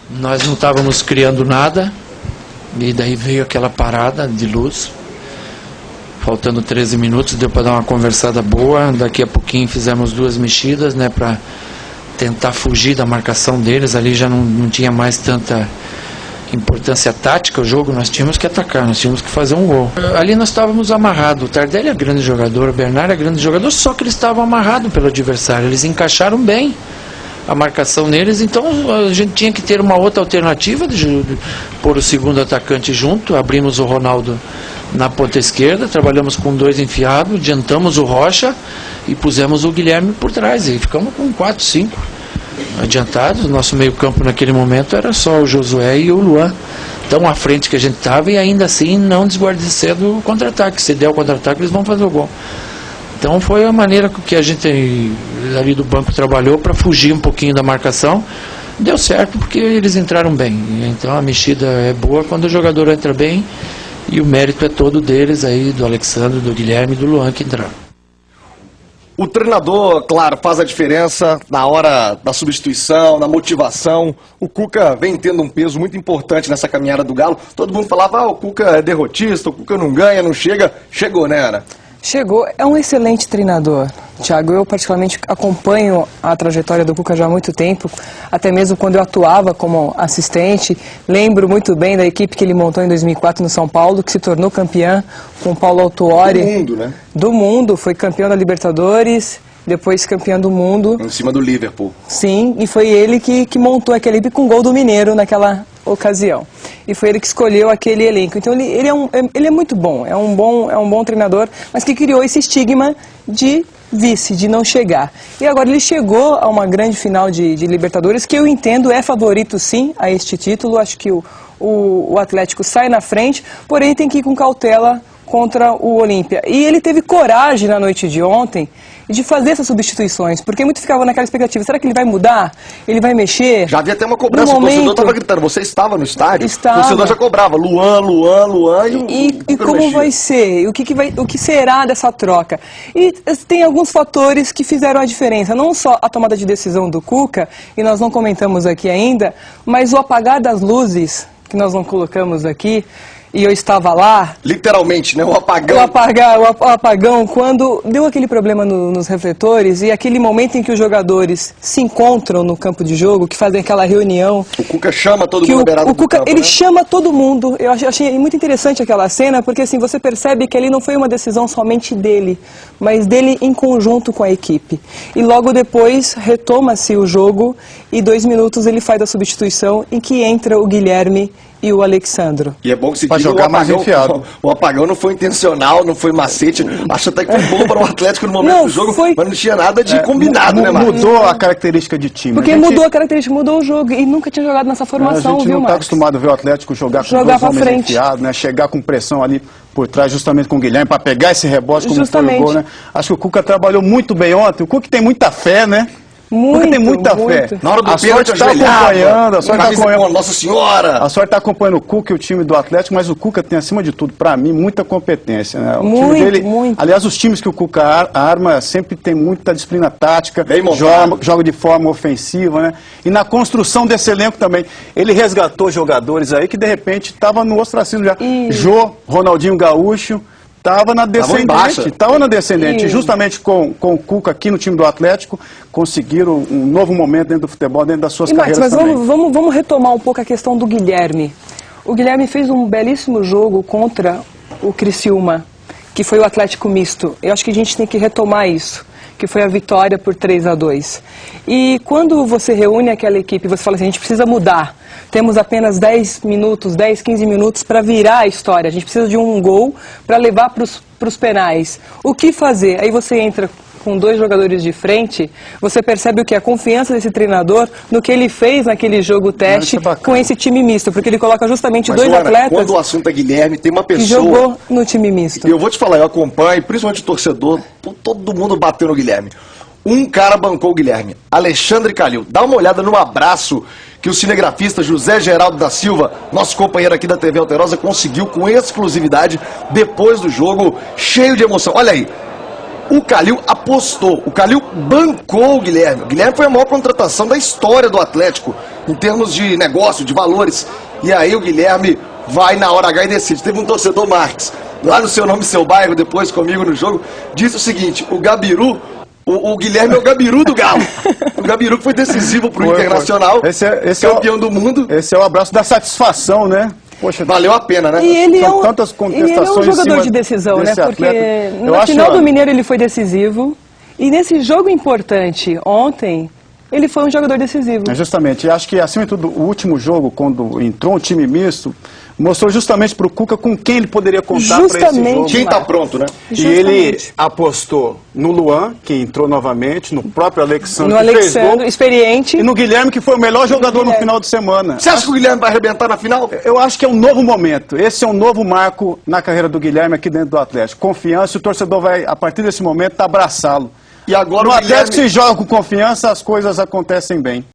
Nós não estávamos criando nada, e daí veio aquela parada de luz. Faltando 13 minutos, deu para dar uma conversada boa. Daqui a pouquinho fizemos 2 mexidas, né, para tentar fugir da marcação deles. Ali já não tinha mais tanta importância tática o jogo, nós tínhamos que atacar, nós tínhamos que fazer um gol. Ali nós estávamos amarrados. O Tardelli é grande jogador, o Bernard é grande jogador, só que eles estavam amarrados pelo adversário. Eles encaixaram bem a marcação neles, então a gente tinha que ter uma outra alternativa de pôr o segundo atacante junto. Abrimos o Ronaldo na ponta esquerda, trabalhamos com 2 enfiados, adiantamos o Rocha e pusemos o Guilherme por trás, e ficamos com 4, 5 adiantados. O nosso meio campo naquele momento era só o Josué e o Luan, tão à frente que a gente estava, e ainda assim não desguarnecer do contra-ataque. Se der o contra-ataque, eles vão fazer o gol. Então foi a maneira que a gente ali do banco trabalhou para fugir um pouquinho da marcação. Deu certo porque eles entraram bem. Então a mexida é boa quando o jogador entra bem, e o mérito é todo deles aí, do Alexandre, do Guilherme e do Luan, que entraram. O treinador, claro, faz a diferença na hora da substituição, na motivação. O Cuca vem tendo um peso muito importante nessa caminhada do Galo. Todo mundo falava, o Cuca é derrotista, o Cuca não ganha, não chega. Chegou, né, Ana? Chegou, é um excelente treinador, Thiago. Eu particularmente acompanho a trajetória do Cuca já há muito tempo, até mesmo quando eu atuava como assistente. Lembro muito bem da equipe que ele montou em 2004 no São Paulo, que se tornou campeã com o Paulo Autuori. Do mundo, né? Do mundo, foi campeão da Libertadores, depois campeão do mundo. Em cima do Liverpool. Sim, e foi ele que montou aquela equipe com gol do Mineiro naquela ocasião. E foi ele que escolheu aquele elenco. Então ele é muito bom, é um bom treinador, mas que criou esse estigma de vice, de não chegar. E agora ele chegou a uma grande final de Libertadores, que eu entendo é favorito sim a este título. Acho que o Atlético sai na frente, porém tem que ir com cautela contra o Olímpia. E ele teve coragem na noite de ontem de fazer essas substituições, porque muito ficava naquela expectativa, será que ele vai mudar? Ele vai mexer? Já havia até uma cobrança, o torcedor estava gritando, você estava no estádio? Estava. O torcedor já cobrava, Luan, e como vai ser? O que será dessa troca? E tem alguns fatores que fizeram a diferença, não só a tomada de decisão do Cuca, e nós não comentamos aqui ainda, mas o apagar das luzes, que nós não colocamos aqui, e eu estava lá... Literalmente, né? O apagão. O apagão, quando deu aquele problema nos refletores, e aquele momento em que os jogadores se encontram no campo de jogo, que fazem aquela reunião... O Cuca chama todo mundo beirado do campo, ele chama todo mundo. Eu achei muito interessante aquela cena, porque assim, você percebe que ali não foi uma decisão somente dele, mas dele em conjunto com a equipe. E logo depois retoma-se o jogo, e 2 minutos ele faz a substituição, em que entra o Guilherme e o Alexandro. E é bom que se diga, jogar mais enfiado. O apagão não foi intencional, não foi macete. Acho até que foi bom para o Atlético no momento do jogo, mas não tinha nada de combinado, né, Marcos? Mudou a característica de time. Porque mudou a característica, mudou o jogo. E nunca tinha jogado nessa formação, a gente não está acostumado a ver o Atlético jogar com 2 homens enfiados, né? Chegar com pressão ali por trás, justamente com o Guilherme, para pegar esse rebote como foi o gol, né? Acho que o Cuca trabalhou muito bem ontem. O Cuca tem muita fé, né? Porque tem muita fé. Na hora do a sorte está acompanhando, Nossa Senhora. A sorte está acompanhando o Cuca e o time do Atlético, mas o Cuca tem, acima de tudo, para mim, muita competência, né? O time dele, aliás, os times que o Cuca arma sempre tem muita disciplina tática, joga de forma ofensiva, né? E na construção desse elenco também. Ele resgatou jogadores aí que, de repente, estavam no ostracismo já. Jô, Ronaldinho Gaúcho. Estava na descendente, justamente com o Cuca aqui no time do Atlético, conseguiram um novo momento dentro do futebol, dentro das suas carreiras mas também. Vamos retomar um pouco a questão do Guilherme. O Guilherme fez um belíssimo jogo contra o Criciúma, que foi o Atlético misto. Eu acho que a gente tem que retomar isso, que foi a vitória por 3-2. E quando você reúne aquela equipe, você fala assim, a gente precisa mudar. Temos apenas 10 minutos, 10, 15 minutos para virar a história. A gente precisa de um gol para levar para os penais. O que fazer? Aí você entra com 2 jogadores de frente, você percebe o que? A confiança desse treinador no que ele fez naquele jogo teste com esse time misto, porque ele coloca justamente 2 atletas... Quando o assunto é Guilherme, tem uma pessoa... que jogou no time misto. E eu vou te falar, eu acompanho, principalmente o torcedor, todo mundo bateu no Guilherme. Um cara bancou o Guilherme, Alexandre Calil. Dá uma olhada no abraço que o cinegrafista José Geraldo da Silva, nosso companheiro aqui da TV Alterosa, conseguiu com exclusividade depois do jogo, cheio de emoção. Olha aí. O Calil apostou, o Calil bancou o Guilherme. O Guilherme foi a maior contratação da história do Atlético, em termos de negócio, de valores. E aí o Guilherme vai na hora H e decide. Teve um torcedor, Marques, lá no Seu Nome Seu Bairro, depois comigo no jogo, disse o seguinte: o Gabiru, o Guilherme é o Gabiru do Galo. O Gabiru que foi decisivo pro Internacional, campeão do mundo. Esse é o abraço da satisfação, né? Poxa, valeu a pena, né? E ele é tantas contestações, um jogador de decisão, né? Porque no final do Mineiro ele foi decisivo. E nesse jogo importante ontem, ele foi um jogador decisivo. Justamente. E acho que, acima de tudo, o último jogo, quando entrou um time misto, mostrou justamente para o Cuca com quem ele poderia contar para esse jogo. Quem está pronto, né? Justamente. E ele apostou no Luan, que entrou novamente, no próprio Alexandre, no Alexandre, experiente. E no Guilherme, que foi o melhor jogador no final de semana. Você acha que o Guilherme vai arrebentar na final? Eu acho que é um novo momento. Esse é um novo marco na carreira do Guilherme aqui dentro do Atlético. Confiança, o torcedor vai, a partir desse momento, abraçá-lo. E agora no Atlético se joga com confiança, as coisas acontecem bem.